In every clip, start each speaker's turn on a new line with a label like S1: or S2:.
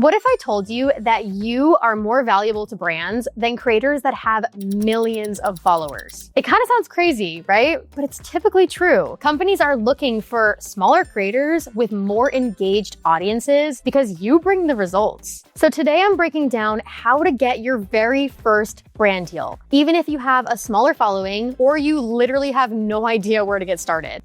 S1: What if I told you that you are more valuable to brands than creators that have millions of followers? It kind of sounds crazy, right? But it's typically true. Companies are looking for smaller creators with more engaged audiences because you bring the results. So today I'm breaking down how to get your very first brand deal, even if you have a smaller following or you literally have no idea where to get started.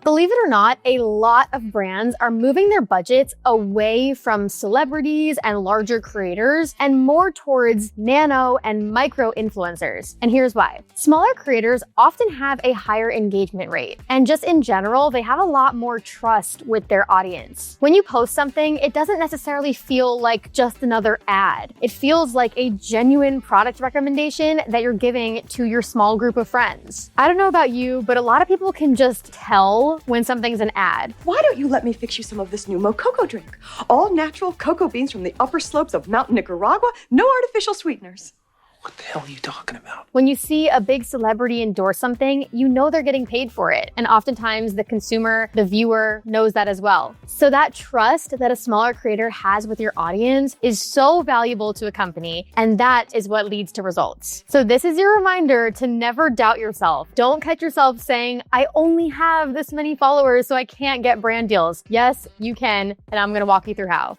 S1: Believe it or not, a lot of brands are moving their budgets away from celebrities and larger creators and more towards nano and micro influencers. And here's why. Smaller creators often have a higher engagement rate. And just in general, they have a lot more trust with their audience. When you post something, it doesn't necessarily feel like just another ad. It feels like a genuine product recommendation that you're giving to your small group of friends. I don't know about you, but a lot of people can just tell when something's an ad.
S2: Why don't you let me fix you some of this new Mococo drink? All natural cocoa beans from the upper slopes of Mountain Nicaragua, no artificial sweeteners.
S3: What the hell are you talking about?
S1: When you see a big celebrity endorse something, you know they're getting paid for it. And oftentimes the consumer, the viewer, knows that as well. So that trust that a smaller creator has with your audience is so valuable to a company, and that is what leads to results. So this is your reminder to never doubt yourself. Don't catch yourself saying, I only have this many followers, so I can't get brand deals. Yes, you can, and I'm gonna walk you through how.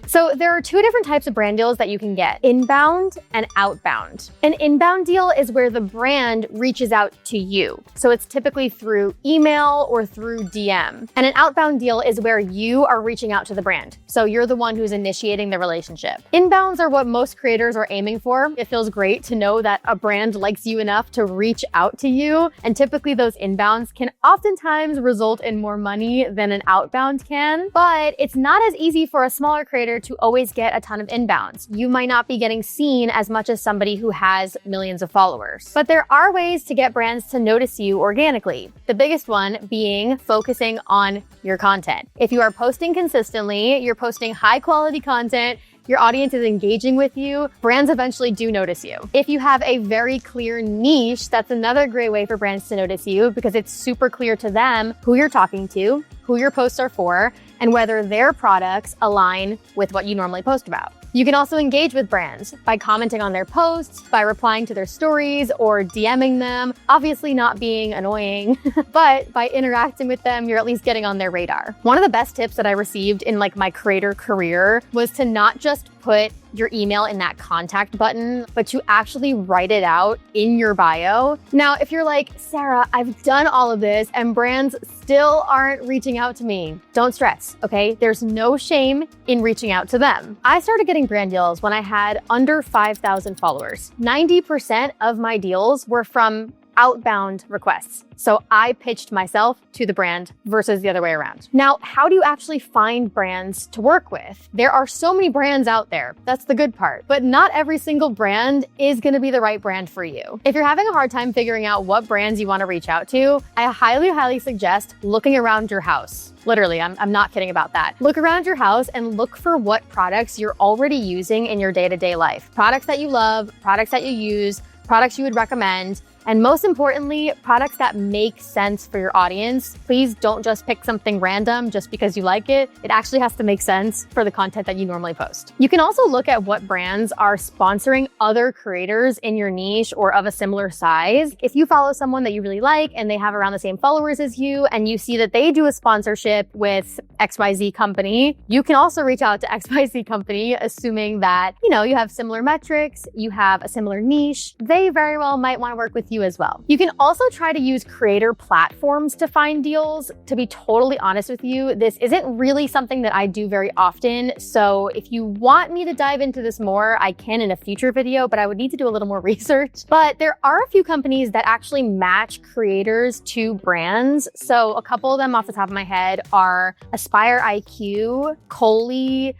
S1: So there are two different types of brand deals that you can get, inbound and outbound. An inbound deal is where the brand reaches out to you. So it's typically through email or through DM. And an outbound deal is where you are reaching out to the brand. So you're the one who's initiating the relationship. Inbounds are what most creators are aiming for. It feels great to know that a brand likes you enough to reach out to you. And typically those inbounds can oftentimes result in more money than an outbound can. But it's not as easy for a smaller creator to always get a ton of inbounds. You might not be getting seen as much as somebody who has millions of followers. But there are ways to get brands to notice you organically. The biggest one being focusing on your content. If you are posting consistently, you're posting high quality content, your audience is engaging with you, brands eventually do notice you. If you have a very clear niche, that's another great way for brands to notice you because it's super clear to them who you're talking to, who your posts are for, and whether their products align with what you normally post about. You can also engage with brands by commenting on their posts, by replying to their stories or DMing them, obviously not being annoying, but by interacting with them, you're at least getting on their radar. One of the best tips that I received in my creator career was to not just put your email in that contact button, but to actually write it out in your bio. Now, if you're like, Sarah, I've done all of this and brands still aren't reaching out to me, don't stress, okay? There's no shame in reaching out to them. I started getting brand deals when I had under 5,000 followers. 90% of my deals were from outbound requests. So I pitched myself to the brand versus the other way around. Now, how do you actually find brands to work with? There are so many brands out there. That's the good part. But not every single brand is going to be the right brand for you. If you're having a hard time figuring out what brands you want to reach out to, I highly suggest looking around your house. Literally, I'm not kidding about that. Look around your house and look for what products you're already using in your day-to-day life. Products that you love, products that you use, products you would recommend, and most importantly, products that make sense for your audience. Please don't just pick something random just because you like it. It actually has to make sense for the content that you normally post. You can also look at what brands are sponsoring other creators in your niche or of a similar size. If you follow someone that you really like and they have around the same followers as you and you see that they do a sponsorship with XYZ company, you can also reach out to XYZ company, assuming that, you have similar metrics, you have a similar niche. They very well might want to work with you as well. You can also try to use creator platforms to find deals. To be totally honest with you, this isn't really something that I do very often. So if you want me to dive into this more, I can in a future video, but I would need to do a little more research. But there are a few companies that actually match creators to brands. So a couple of them off the top of my head are a Inspire IQ, Coley,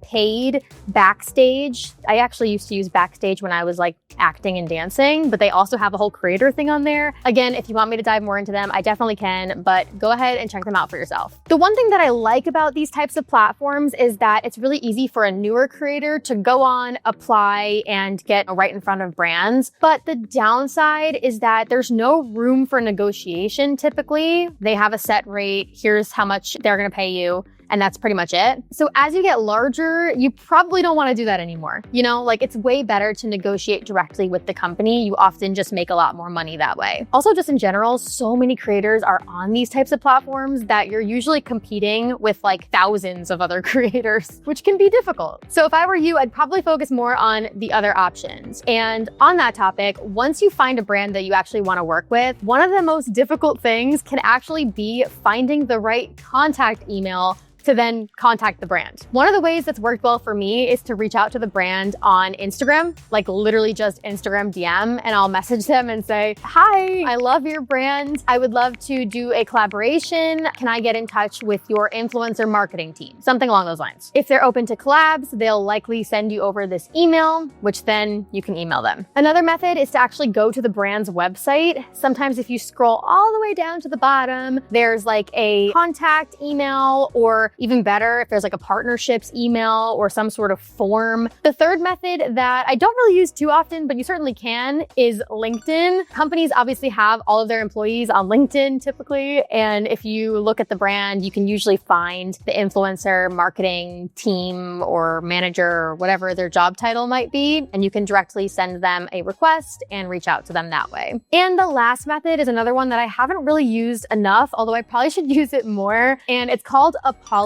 S1: #paid, Backstage. I actually used to use Backstage when I was like acting and dancing, but they also have a whole creator thing on there. Again, if you want me to dive more into them, I definitely can, but go ahead and check them out for yourself. The one thing that I like about these types of platforms is that it's really easy for a newer creator to go on, apply, and get right in front of brands. But the downside is that there's no room for negotiation typically. They have a set rate. Here's how much they're going to pay you. And that's pretty much it. So as you get larger, you probably don't want to do that anymore. You know, like it's way better to negotiate directly with the company. You often just make a lot more money that way. Also, just in general, so many creators are on these types of platforms that you're usually competing with like thousands of other creators, which can be difficult. So if I were you, I'd probably focus more on the other options. And on that topic, once you find a brand that you actually want to work with, one of the most difficult things can actually be finding the right contact email to then contact the brand. One of the ways that's worked well for me is to reach out to the brand on Instagram, like literally just Instagram DM, and I'll message them and say, hi, I love your brand. I would love to do a collaboration. Can I get in touch with your influencer marketing team? Something along those lines. If they're open to collabs, they'll likely send you over this email, which then you can email them. Another method is to actually go to the brand's website. Sometimes if you scroll all the way down to the bottom, there's like a contact email, or even better, if there's like a partnerships email or some sort of form. The third method that I don't really use too often, but you certainly can, is LinkedIn. Companies obviously have all of their employees on LinkedIn typically. And if you look at the brand, you can usually find the influencer marketing team or manager or whatever their job title might be. And you can directly send them a request and reach out to them that way. And the last method is another one that I haven't really used enough, although I probably should use it more. And it's called Apollo.io.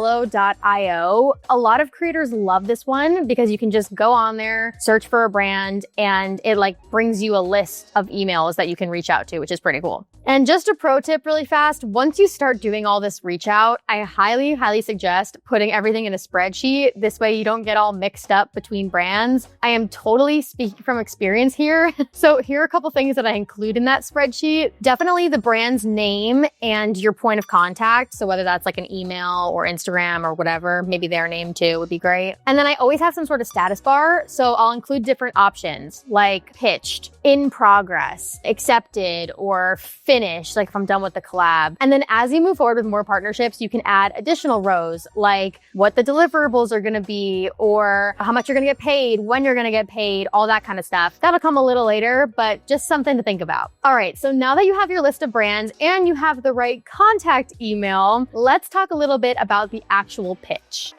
S1: A lot of creators love this one because you can just go on there, search for a brand, and it like brings you a list of emails that you can reach out to, which is pretty cool. And just a pro tip really fast, once you start doing all this reach out, I highly suggest putting everything in a spreadsheet. This way you don't get all mixed up between brands. I am totally speaking from experience here. So here are a couple things that I include in that spreadsheet. Definitely the brand's name and your point of contact. So whether that's like an email or Instagram or whatever, maybe their name too would be great. And then I always have some sort of status bar. So I'll include different options like pitched, in progress, accepted, or finished, like if I'm done with the collab. And then as you move forward with more partnerships, you can add additional rows like what the deliverables are going to be, or how much you're going to get paid, when you're going to get paid, all that kind of stuff. That'll come a little later, but just something to think about. All right, so now that you have your list of brands and you have the right contact email, let's talk a little bit about the actual pitch.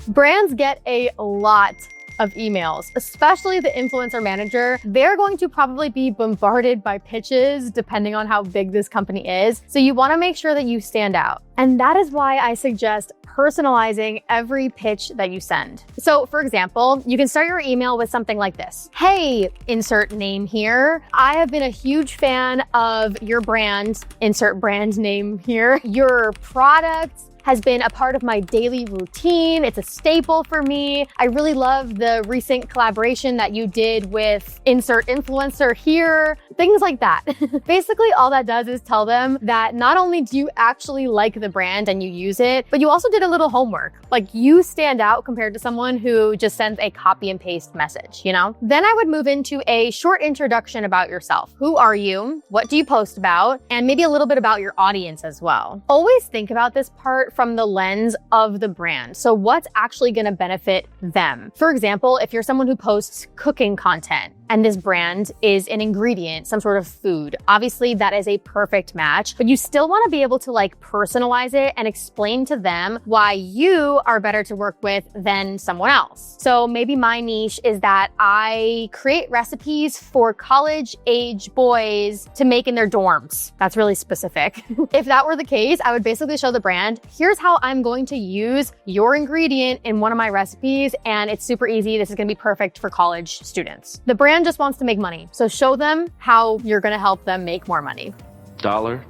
S1: Brands get a lot of emails, especially the influencer manager. They're going to probably be bombarded by pitches depending on how big this company is. So you want to make sure that you stand out. And that is why I suggest personalizing every pitch that you send. So for example, you can start your email with something like this. Hey, insert name here. I have been a huge fan of your brand, insert brand name here. Your product has been a part of my daily routine. It's a staple for me. I really love the recent collaboration that you did with insert influencer here, things like that. Basically, all that does is tell them that not only do you actually like the brand and you use it, but you also did a little homework. Like you stand out compared to someone who just sends a copy and paste message, you know? Then I would move into a short introduction about yourself. Who are you? What do you post about? And maybe a little bit about your audience as well. Always think about this part from the lens of the brand. So what's actually going to benefit them? For example, if you're someone who posts cooking content and this brand is an ingredient, some sort of food, obviously that is a perfect match, but you still want to be able to like personalize it and explain to them why you are better to work with than someone else. So maybe my niche is that I create recipes for college age boys to make in their dorms. That's really specific. If that were the case, I would basically show the brand, here's how I'm going to use your ingredient in one of my recipes, and it's super easy. This is going to be perfect for college students. The brand just wants to make money. So show them how you're going to help them make more money.
S4: Dollar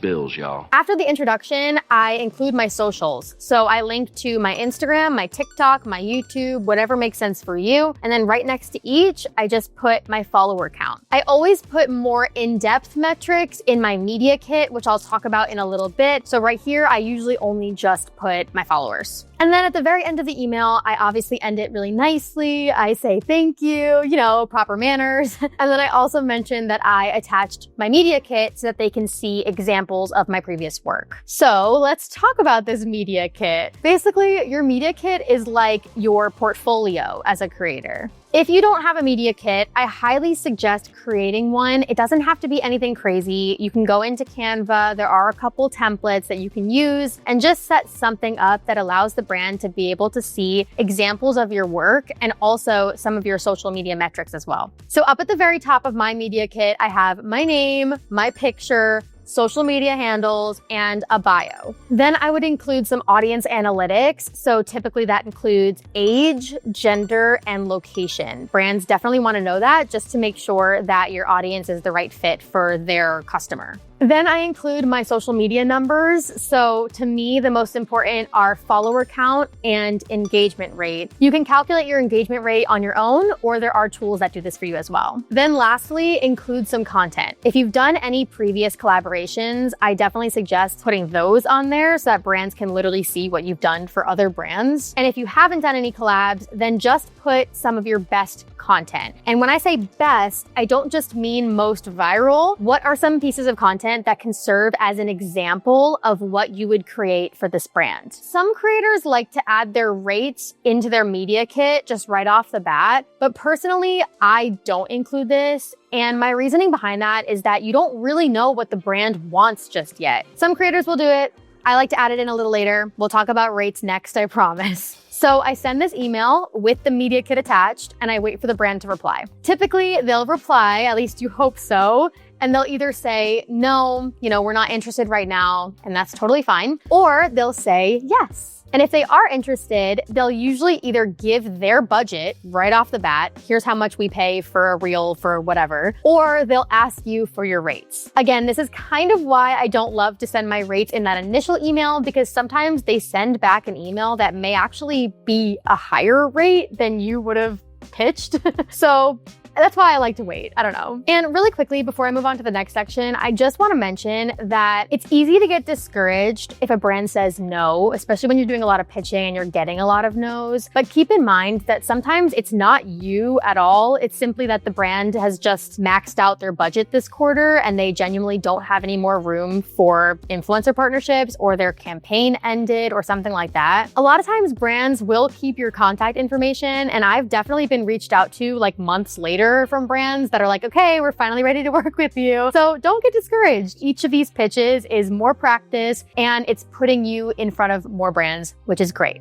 S4: bills, y'all.
S1: After the introduction, I include my socials. So I link to my Instagram, my TikTok, my YouTube, whatever makes sense for you. And then right next to each, I just put my follower count. I always put more in-depth metrics in my media kit, which I'll talk about in a little bit. So right here, I usually only just put my followers. And then at the very end of the email, I obviously end it really nicely. I say thank you, proper manners. And then I also mention that I attached my media kit so that they can see examples of my previous work. So let's talk about this media kit. Basically, your media kit is like your portfolio as a creator. If you don't have a media kit, I highly suggest creating one. It doesn't have to be anything crazy. You can go into Canva. There are a couple templates that you can use and just set something up that allows the brand to be able to see examples of your work and also some of your social media metrics as well. So up at the very top of my media kit, I have my name, my picture, social media handles, and a bio. Then I would include some audience analytics. So typically that includes age, gender, and location. Brands definitely want to know that just to make sure that your audience is the right fit for their customer. Then I include my social media numbers. So to me, the most important are follower count and engagement rate. You can calculate your engagement rate on your own, or there are tools that do this for you as well. Then lastly, include some content. If you've done any previous collaborations, I definitely suggest putting those on there so that brands can literally see what you've done for other brands. And if you haven't done any collabs, then just put some of your best content. And when I say best, I don't just mean most viral. What are some pieces of content that can serve as an example of what you would create for this brand? Some creators like to add their rates into their media kit just right off the bat, but personally, I don't include this. And my reasoning behind that is that you don't really know what the brand wants just yet. Some creators will do it. I like to add it in a little later. We'll talk about rates next, I promise. So I send this email with the media kit attached and I wait for the brand to reply. Typically, they'll reply, at least you hope so, and they'll either say, no, we're not interested right now, and that's totally fine, or they'll say yes. And if they are interested, they'll usually either give their budget right off the bat, here's how much we pay for a reel for whatever, or they'll ask you for your rates. Again, this is kind of why I don't love to send my rates in that initial email, because sometimes they send back an email that may actually be a higher rate than you would have pitched. So that's why I like to wait. I don't know. And really quickly, before I move on to the next section, I just want to mention that it's easy to get discouraged if a brand says no, especially when you're doing a lot of pitching and you're getting a lot of no's. But keep in mind that sometimes it's not you at all. It's simply that the brand has just maxed out their budget this quarter and they genuinely don't have any more room for influencer partnerships, or their campaign ended or something like that. A lot of times brands will keep your contact information, and I've definitely been reached out to like months later from brands that are like, okay, we're finally ready to work with you. So don't get discouraged. Each of these pitches is more practice and it's putting you in front of more brands, which is great.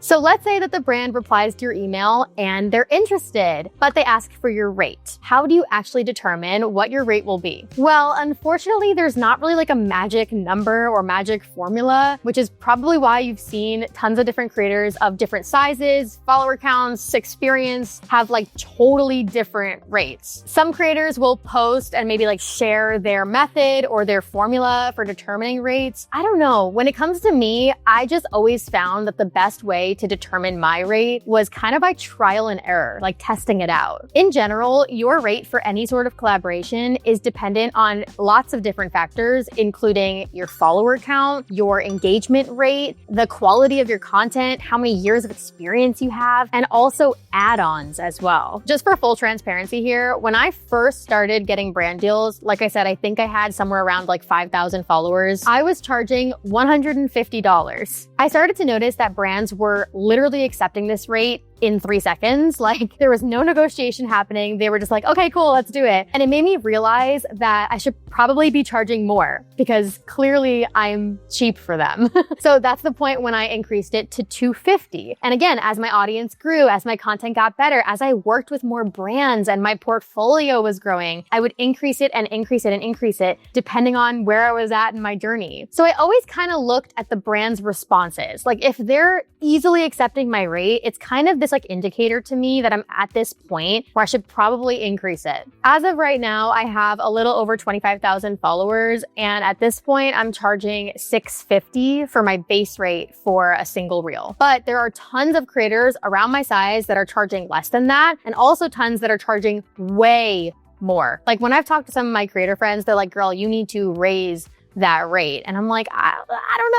S1: So let's say that the brand replies to your email and they're interested, but they ask for your rate. How do you actually determine what your rate will be? Well, unfortunately, there's not really like a magic number or magic formula, which is probably why you've seen tons of different creators of different sizes, follower counts, experience have like totally different rates. Some creators will post and maybe like share their method or their formula for determining rates. I don't know. When it comes to me, I just always found that the best way to determine my rate was kind of by trial and error, like testing it out. In general, your rate for any sort of collaboration is dependent on lots of different factors, including your follower count, your engagement rate, the quality of your content, how many years of experience you have, and also add-ons as well. Just for full transparency here, when I first started getting brand deals, like I said, I think I had somewhere around like 5,000 followers. I was charging $150. I started to notice that brands were literally accepting this rate in 3 seconds. Like there was no negotiation happening. They were just like, okay, cool, let's do it. And it made me realize that I should probably be charging more because clearly I'm cheap for them. So that's the point when I increased it to $250. And again, as my audience grew, as my content got better, as I worked with more brands and my portfolio was growing, I would increase it and increase it and increase it depending on where I was at in my journey. So I always kind of looked at the brand's responses. Like if they're easily accepting my rate, it's kind of the obvious like indicator to me that I'm at this point where I should probably increase it. As of right now, I have a little over 25,000 followers. And at this point, I'm charging $650 for my base rate for a single reel. But there are tons of creators around my size that are charging less than that, and also tons that are charging way more. Like when I've talked to some of my creator friends, they're like, girl, you need to raise that rate. And I'm like, I don't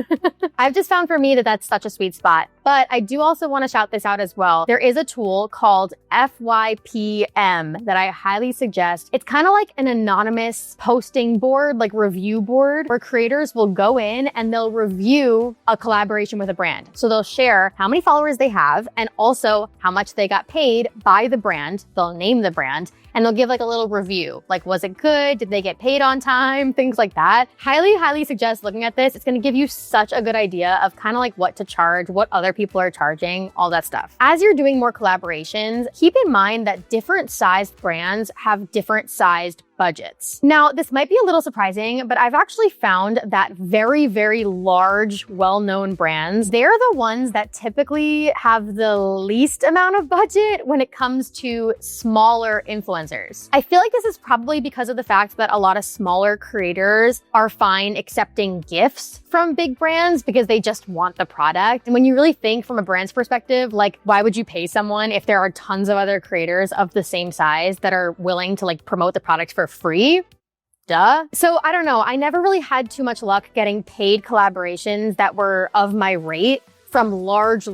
S1: know. I've just found for me that that's such a sweet spot. But I do also want to shout this out as well. There is a tool called FYPM that I highly suggest. It's kind of like an anonymous posting board, like review board, where creators will go in and they'll review a collaboration with a brand. So they'll share how many followers they have and also how much they got paid by the brand. They'll name the brand and they'll give like a little review. Like, was it good? Did they get paid on time? Things like that. Highly suggest looking at this. It's going to give you such a good idea of kind of like what to charge, what other people are charging, all that stuff. As you're doing more collaborations, keep in mind that different sized brands have different sized budgets. Now, this might be a little surprising, but I've actually found that very large, well-known brands, they're the ones that typically have the least amount of budget when it comes to smaller influencers. I feel like this is probably because of the fact that a lot of smaller creators are fine accepting gifts from big brands because they just want the product. And when you really think from a brand's perspective, like, why would you pay someone if there are tons of other creators of the same size that are willing to like promote the product for free? Duh. So I don't know. I never really had too much luck getting paid collaborations that were of my rate from large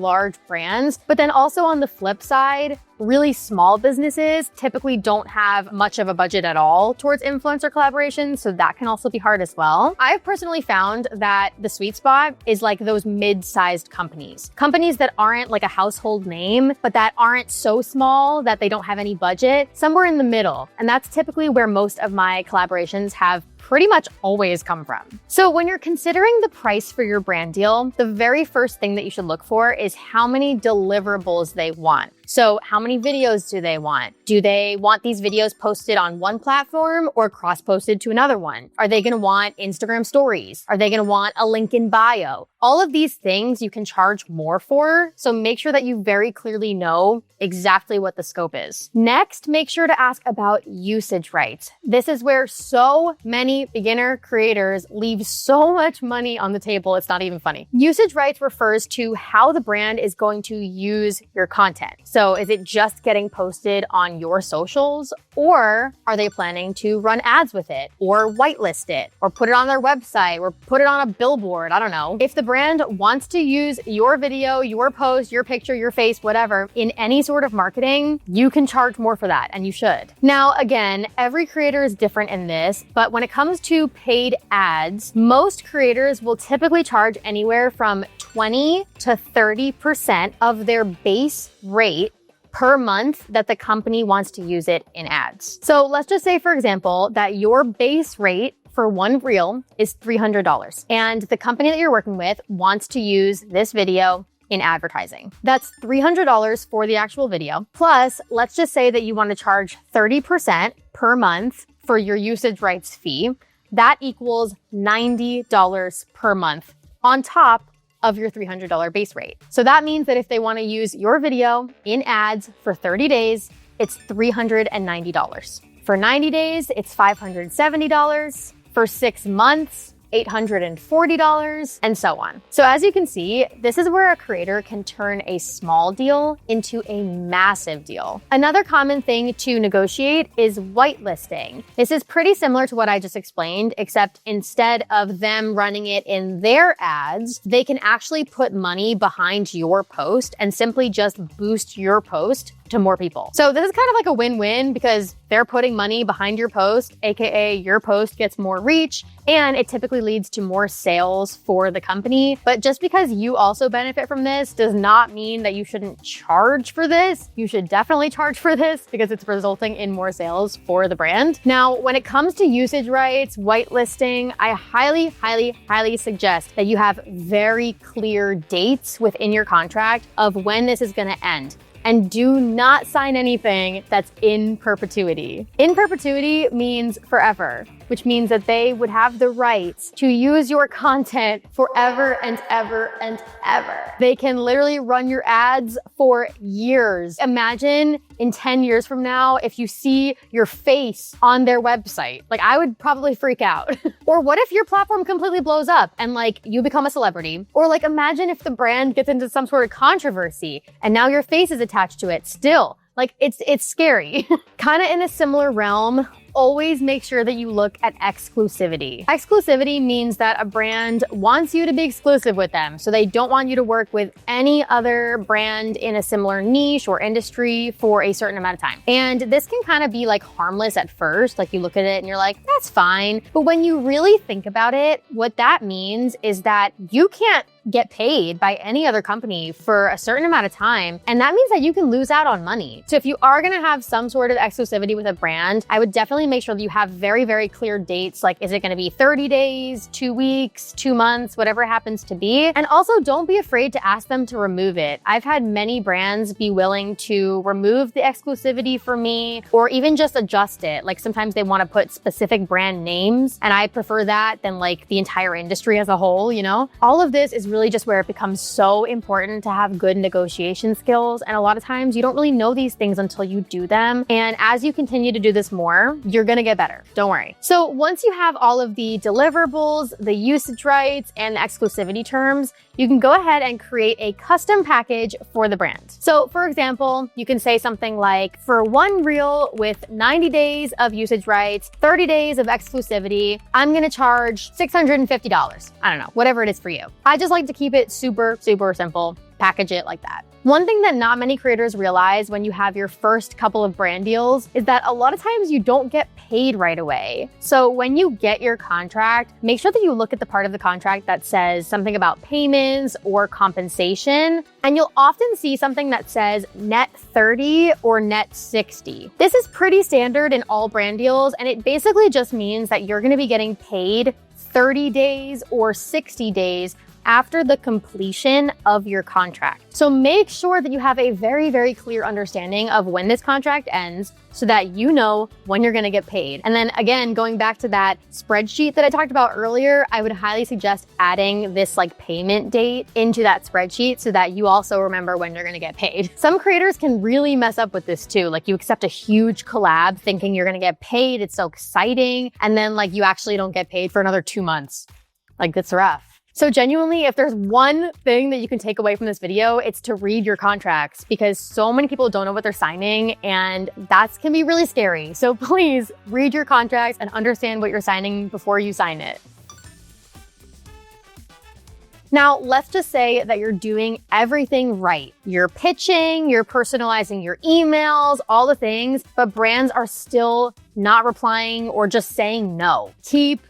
S1: brands. But then also on the flip side, really small businesses typically don't have much of a budget at all towards influencer collaborations, so that can also be hard as well. I've personally found that the sweet spot is like those mid-sized companies. Companies that aren't like a household name, but that aren't so small that they don't have any budget, somewhere in the middle. And that's typically where most of my collaborations have pretty much always come from. So when you're considering the price for your brand deal, the very first thing that you should look for is how many deliverables they want. So how many videos do they want? Do they want these videos posted on one platform or cross-posted to another one? Are they gonna want Instagram stories? Are they gonna want a link in bio? All of these things you can charge more for, so make sure that you very clearly know exactly what the scope is. Next, make sure to ask about usage rights. This is where so many beginner creators leave so much money on the table, it's not even funny. Usage rights refers to how the brand is going to use your content. So is it just getting posted on your socials, or are they planning to run ads with it, or whitelist it, or put it on their website, or put it on a billboard? I don't know. If the brand wants to use your video, your post, your picture, your face, whatever, in any sort of marketing, you can charge more for that, and you should. Now, again, every creator is different in this, but when it comes to paid ads, most creators will typically charge anywhere from 20 to 30% of their base rate per month that the company wants to use it in ads. So let's just say, for example, that your base rate for one reel is $300 and the company that you're working with wants to use this video in advertising. That's $300 for the actual video. Plus, let's just say that you want to charge 30% per month for your usage rights fee. That equals $90 per month on top of your $300 base rate. So that means that if they want to use your video in ads for 30 days, it's $390. For 90 days, it's $570. For 6 months, $840, and so on. So as you can see, this is where a creator can turn a small deal into a massive deal. Another common thing to negotiate is whitelisting. This is pretty similar to what I just explained, except instead of them running it in their ads, they can actually put money behind your post and simply just boost your post to more people. So this is kind of like a win-win because they're putting money behind your post, aka your post gets more reach, and it typically leads to more sales for the company. But just because you also benefit from this does not mean that you shouldn't charge for this. You should definitely charge for this because it's resulting in more sales for the brand. Now, when it comes to usage rights, whitelisting, I highly suggest that you have very clear dates within your contract of when this is gonna end. And do not sign anything that's in perpetuity. In perpetuity means forever, which means that they would have the rights to use your content forever and ever and ever. They can literally run your ads for years. Imagine in 10 years from now, if you see your face on their website, like I would probably freak out. Or what if your platform completely blows up and like you become a celebrity? Or like imagine if the brand gets into some sort of controversy and now your face is attached to it still. Like it's scary. Kind of in a similar realm, always make sure that you look at exclusivity. Exclusivity means that a brand wants you to be exclusive with them. So they don't want you to work with any other brand in a similar niche or industry for a certain amount of time. And this can kind of be like harmless at first. Like you look at it and you're like, that's fine. But when you really think about it, what that means is that you can't get paid by any other company for a certain amount of time. And that means that you can lose out on money. So if you are gonna have some sort of exclusivity with a brand, I would definitely make sure that you have very, very clear dates. Like, is it gonna be 30 days, 2 weeks, 2 months, whatever it happens to be? And also don't be afraid to ask them to remove it. I've had many brands be willing to remove the exclusivity for me or even just adjust it. Like sometimes they wanna put specific brand names and I prefer that than like the entire industry as a whole, you know? All of this is really just where it becomes so important to have good negotiation skills. And a lot of times you don't really know these things until you do them. And as you continue to do this more, you're gonna get better, don't worry. So once you have all of the deliverables, the usage rights, and the exclusivity terms, you can go ahead and create a custom package for the brand. So for example, you can say something like, for one reel with 90 days of usage rights, 30 days of exclusivity, I'm gonna charge $650. I don't know, whatever it is for you. I just like to keep it super, super simple, package it like that. One thing that not many creators realize when you have your first couple of brand deals is that a lot of times you don't get paid right away. So when you get your contract, make sure that you look at the part of the contract that says something about payments or compensation, and you'll often see something that says net 30 or net 60. This is pretty standard in all brand deals, and it basically just means that you're gonna be getting paid 30 days or 60 days after the completion of your contract. So make sure that you have a very, very clear understanding of when this contract ends so that you know when you're gonna get paid. And then again, going back to that spreadsheet that I talked about earlier, I would highly suggest adding this like payment date into that spreadsheet so that you also remember when you're gonna get paid. Some creators can really mess up with this too. Like you accept a huge collab thinking you're gonna get paid, it's so exciting, and then like you actually don't get paid for another 2 months. Like that's rough. So genuinely, if there's one thing that you can take away from this video, it's to read your contracts because so many people don't know what they're signing and that can be really scary. So please read your contracts and understand what you're signing before you sign it. Now, let's just say that you're doing everything right. You're pitching, you're personalizing your emails, all the things, but brands are still not replying or just saying no. Keep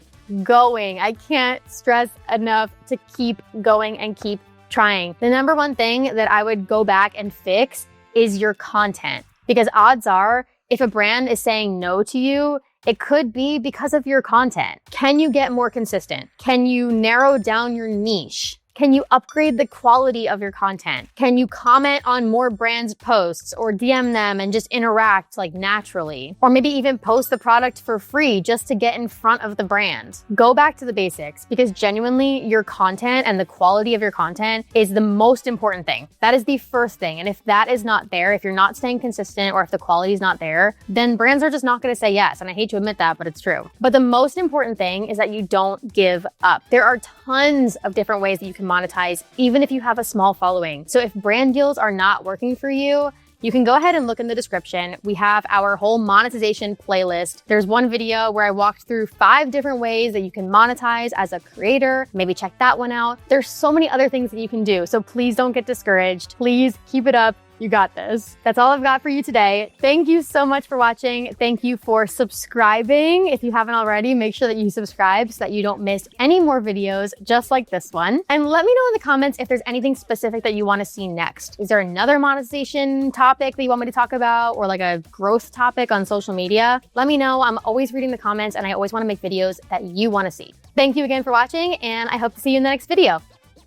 S1: going. I can't stress enough to keep going and keep trying. The number one thing that I would go back and fix is your content, because odds are if a brand is saying no to you, it could be because of your content. Can you get more consistent? Can you narrow down your niche? Can you upgrade the quality of your content? Can you comment on more brands' posts or DM them and just interact like naturally? Or maybe even post the product for free just to get in front of the brand. Go back to the basics because genuinely your content and the quality of your content is the most important thing. That is the first thing. And if that is not there, if you're not staying consistent or if the quality is not there, then brands are just not going to say yes. And I hate to admit that, but it's true. But the most important thing is that you don't give up. There are tons of different ways that you can monetize, even if you have a small following. So if brand deals are not working for you, you can go ahead and look in the description. We have our whole monetization playlist. There's one video where I walked through 5 different ways that you can monetize as a creator. Maybe check that one out. There's so many other things that you can do. So please don't get discouraged. Please keep it up. You got this. That's all I've got for you today. Thank you so much for watching. Thank you for subscribing. If you haven't already, make sure that you subscribe so that you don't miss any more videos just like this one. And let me know in the comments if there's anything specific that you want to see next. Is there another monetization topic that you want me to talk about or like a growth topic on social media? Let me know. I'm always reading the comments and I always want to make videos that you want to see. Thank you again for watching and I hope to see you in the next video.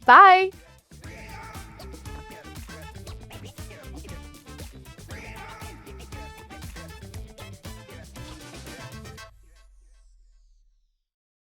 S1: Bye.